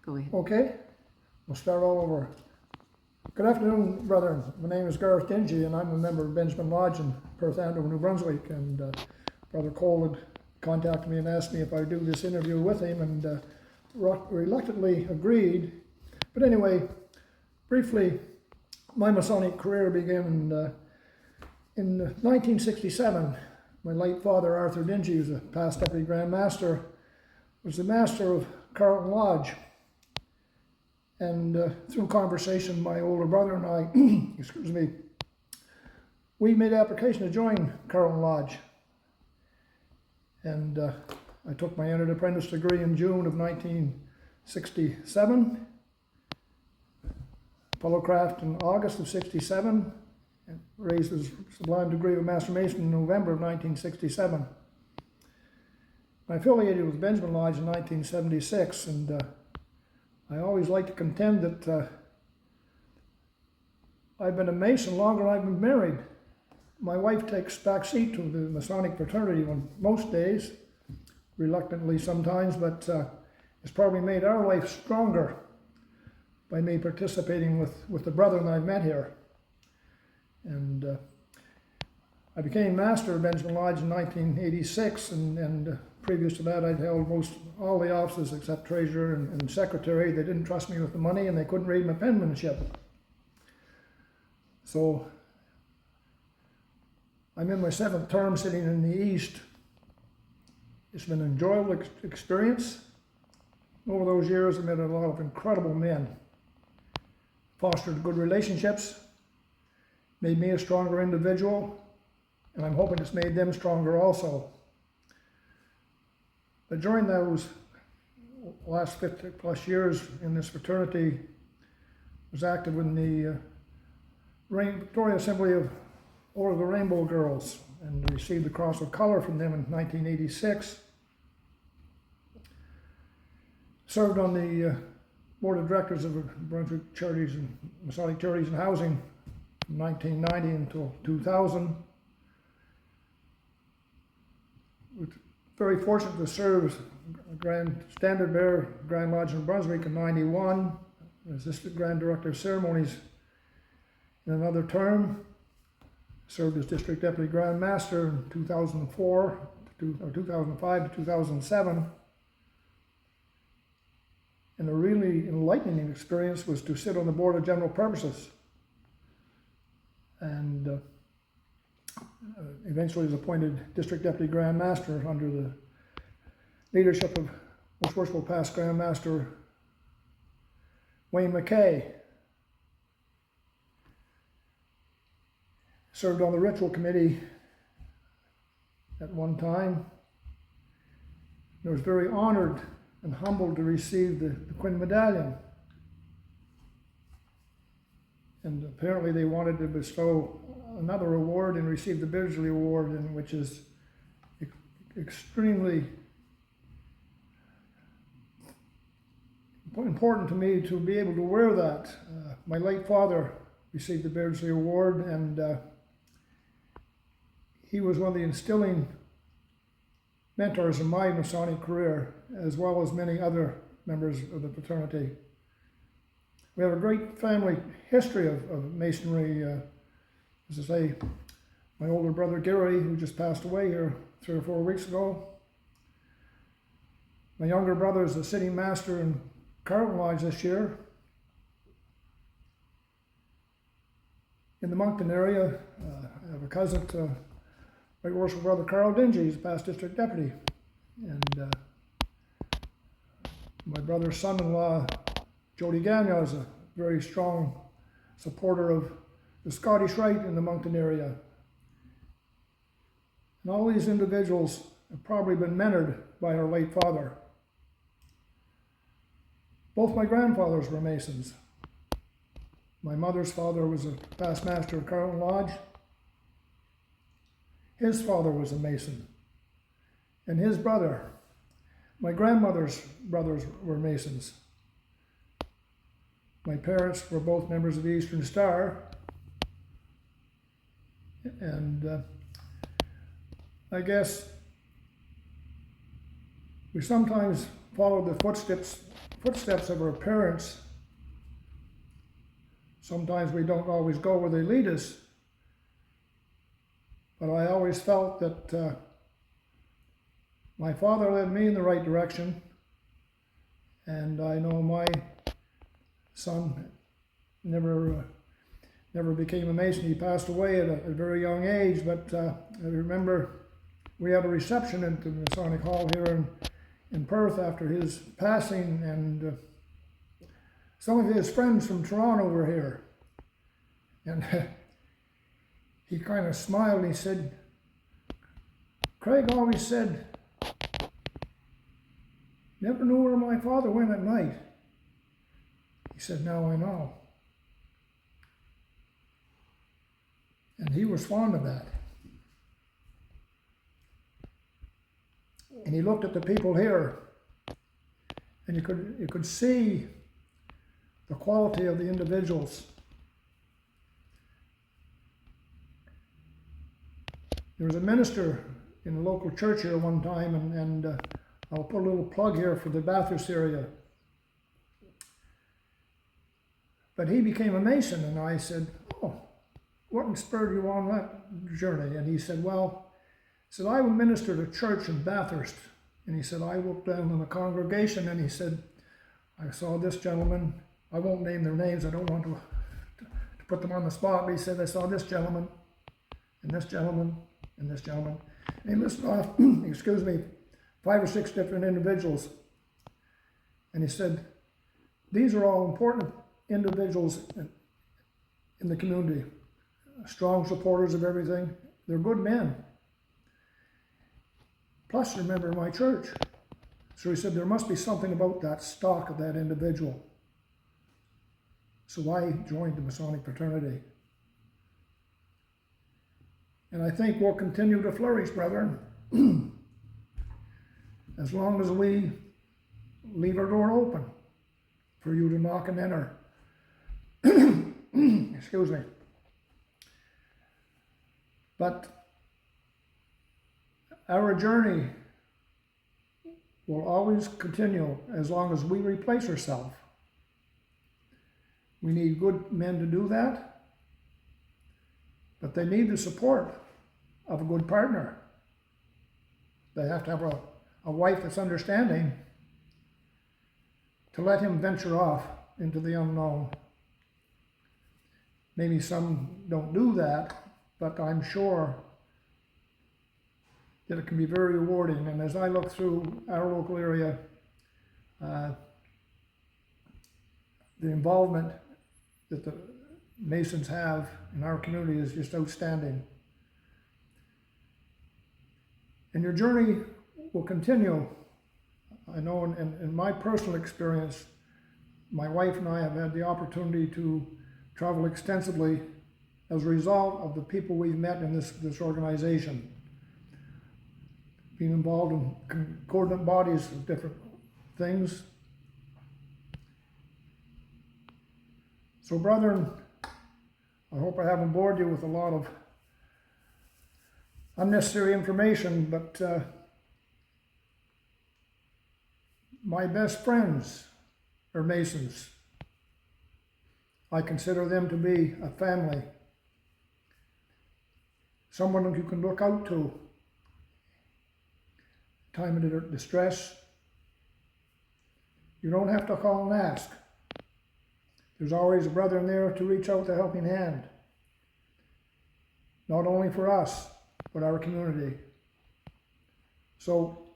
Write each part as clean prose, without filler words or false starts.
Go ahead. Okay, we'll start all over. Good afternoon, brethren. My name is Garth Dingee, and I'm a member of Benjamin Lodge in Perth Andover, New Brunswick. And Brother Cole had contacted me and asked me if I would do this interview with him, and reluctantly agreed. But anyway, briefly, my Masonic career began in 1967. My late father, Arthur Dingee, who was a past Deputy Grand Master, was the master of Carlton Lodge. And through conversation, my older brother and I, excuse me, we made application to join Carlton Lodge. And I took my entered apprentice degree in June of 1967, Fellowcraft in August of 67, and raised his sublime degree of Master Mason in November of 1967. I affiliated with Benjamin Lodge in 1976, and I always like to contend that I've been a Mason longer than I've been married. My wife takes back seat to the Masonic fraternity on most days, reluctantly sometimes, but it's probably made our life stronger by me participating with the brethren I've met here. And I became master of Benjamin Lodge in 1986, and previous to that I'd held most all the offices except treasurer and secretary. They didn't trust me with the money, and they couldn't read my penmanship. So I'm in my 7th term sitting in the East. It's been an enjoyable experience. Over those years I met a lot of incredible men, fostered good relationships, made me a stronger individual, and I'm hoping it's made them stronger also. But during those last 50 plus years in this fraternity, I was active in the Victoria Assembly of Order of the Rainbow Girls, and received the Cross of Color from them in 1986. Served on the Board of Directors of Brunswick Charities and Masonic Charities and Housing from 1990 until 2000. Very fortunate to serve as Grand Standard Bearer, Grand Lodge in Brunswick in '91, Assistant Grand Director of Ceremonies in another term. Served as District Deputy Grand Master in 2005 to 2007. And a really enlightening experience was to sit on the Board of General Purposes. And eventually was appointed District Deputy Grand Master under the leadership of Most Worshipful Past Grand Master Wayne McKay. Served on the Ritual Committee at one time. I was very honored and humbled to receive the Quinn Medallion. And apparently they wanted to bestow another award and receive the Beardsley Award, and which is extremely important to me to be able to wear that. My late father received the Beardsley Award, and he was one of the instilling mentors in my Masonic career, as well as many other members of the fraternity. We have a great family history of Masonry. As I say, my older brother Gary, who just passed away here 3 or 4 weeks ago. My younger brother is the sitting master in Carlton Lodge this year. In the Moncton area, I have a cousin, my worshipful brother Carl Dingee, he's a past district deputy. And my brother's son-in-law, Jody Gagnon, is a very strong supporter of the Scottish Rite in the Moncton area. And all these individuals have probably been mentored by our late father. Both my grandfathers were Masons. My mother's father was a past master of Carlton Lodge. His father was a Mason. And his brother, my grandmother's brothers, were Masons. My parents were both members of the Eastern Star. And I guess we sometimes follow the footsteps footsteps of our parents. Sometimes we don't always go where they lead us, but I always felt that my father led me in the right direction, and I know my son never became a Mason. He passed away at a very young age, but I remember we had a reception at the Masonic Hall here in Perth after his passing, and some of his friends from Toronto were here. And he kind of smiled and he said, "Craig always said, never knew where my father went at night." He said, "Now I know." And he was fond of that. And he looked at the people here, and you could see the quality of the individuals. There was a minister in the local church here one time, and I'll put a little plug here for the Bathurst area. But he became a Mason, and I said, "Oh, what spurred you on that journey?" And he said, "Well," he said, "I ministered at a church in Bathurst." And he said, "I looked down on the congregation," and he said, "I saw this gentleman." I won't name their names, I don't want to put them on the spot, but he said, "I saw this gentleman, and this gentleman, and this gentleman." And he listed off, 5 or 6 different individuals. And he said, "These are all important individuals in the community, strong supporters of everything. They're good men. Plus, they're a member of my church." So he said, "There must be something about that stock of that individual." So I joined the Masonic fraternity. And I think we'll continue to flourish, brethren, as long as we leave our door open for you to knock and enter. Excuse me. But our journey will always continue as long as we replace ourselves. We need good men to do that, but they need the support of a good partner. They have to have a wife that's understanding to let him venture off into the unknown. Maybe some don't do that, but I'm sure that it can be very rewarding. And as I look through our local area, the involvement that the Masons have in our community is just outstanding. And your journey will continue. I know in my personal experience, my wife and I have had the opportunity to travel extensively as a result of the people we've met in this organization. Being involved in concordant bodies of different things. So, brethren, I hope I haven't bored you with a lot of unnecessary information, but my best friends are Masons. I consider them to be a family, someone you can look out to time of distress. You don't have to call and ask. There's always a brother in there to reach out the helping hand, not only for us, but our community. So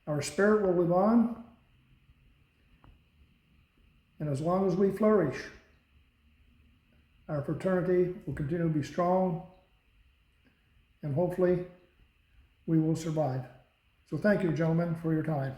our spirit will live on, and as long as we flourish, our fraternity will continue to be strong, and hopefully we will survive. So thank you, gentlemen, for your time.